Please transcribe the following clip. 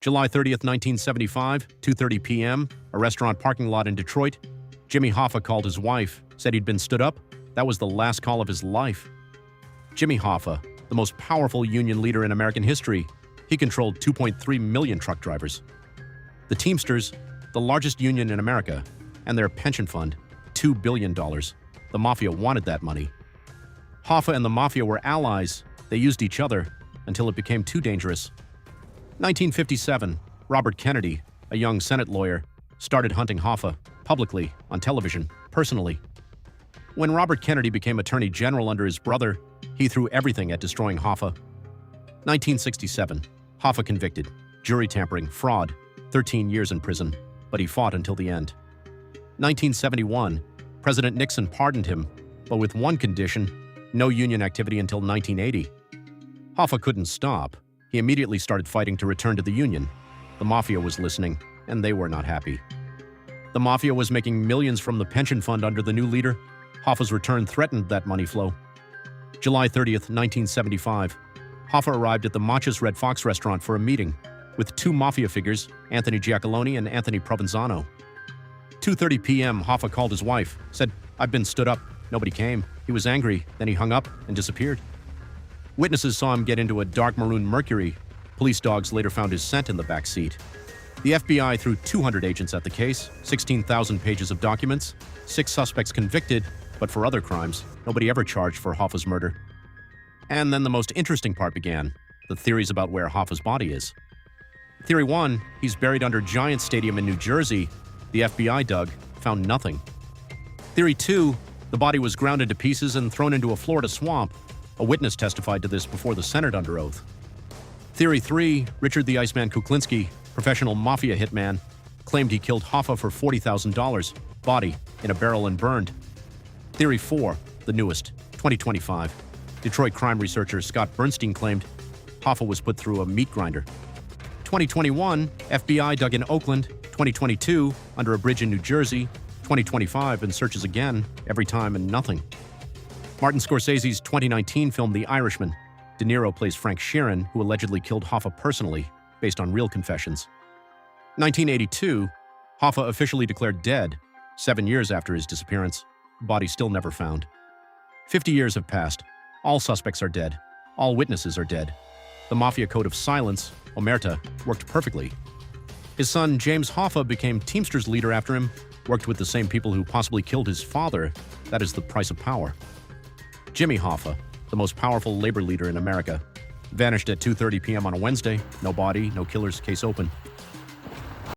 July 30th, 1975, 2:30 p.m., a restaurant parking lot in Detroit. Jimmy Hoffa called his wife, said he'd been stood up. That was the last call of his life. Jimmy Hoffa, the most powerful union leader in American history, he controlled 2.3 million truck drivers. The Teamsters, the largest union in America, and their pension fund, $2 billion. The Mafia wanted that money. Hoffa and the Mafia were allies. They used each other until it became too dangerous. 1957, Robert Kennedy, a young Senate lawyer, started hunting Hoffa publicly, on television, personally. When Robert Kennedy became Attorney General under his brother, he threw everything at destroying Hoffa. 1967, Hoffa convicted, jury tampering, fraud, 13 years in prison, but he fought until the end. 1971, President Nixon pardoned him, but with one condition: no union activity until 1980. Hoffa couldn't stop. He immediately started fighting to return to the union. The Mafia was listening, and they were not happy. The Mafia was making millions from the pension fund under the new leader. Hoffa's return threatened that money flow. July 30th, 1975, Hoffa arrived at the Matcha's Red Fox restaurant for a meeting with two Mafia figures, Anthony Giacolone and Anthony Provenzano. 2:30 p.m., Hoffa called his wife, said, "I've been stood up." Nobody came. He was angry, then he hung up and disappeared. Witnesses saw him get into a dark maroon Mercury. Police dogs later found his scent in the back seat. The FBI threw 200 agents at the case, 16,000 pages of documents, 6 suspects convicted, but for other crimes, nobody ever charged for Hoffa's murder. And then the most interesting part began, the theories about where Hoffa's body is. Theory 1, he's buried under Giant Stadium in New Jersey. The FBI dug, found nothing. Theory 2, the body was ground into pieces and thrown into a Florida swamp. A witness testified to this before the Senate under oath. Theory 3, Richard the Iceman Kuklinski, professional mafia hitman, claimed he killed Hoffa for $40,000, body in a barrel and burned. Theory 4, the newest, 2025. Detroit crime researcher Scott Bernstein claimed Hoffa was put through a meat grinder. 2021, FBI dug in Oakland. 2022, under a bridge in New Jersey. 2025, and searches again, every time and nothing. Martin Scorsese's 2019 film The Irishman. De Niro plays Frank Sheeran, who allegedly killed Hoffa personally, based on real confessions. 1982, Hoffa officially declared dead, 7 years after his disappearance. Body still never found. 50 years have passed. All suspects are dead. All witnesses are dead. The Mafia code of silence, omerta, worked perfectly. His son, James Hoffa, became Teamsters leader after him, worked with the same people who possibly killed his father. That is the price of power. Jimmy Hoffa, the most powerful labor leader in America, vanished at 2:30 p.m. on a Wednesday. No body, no killers, case open.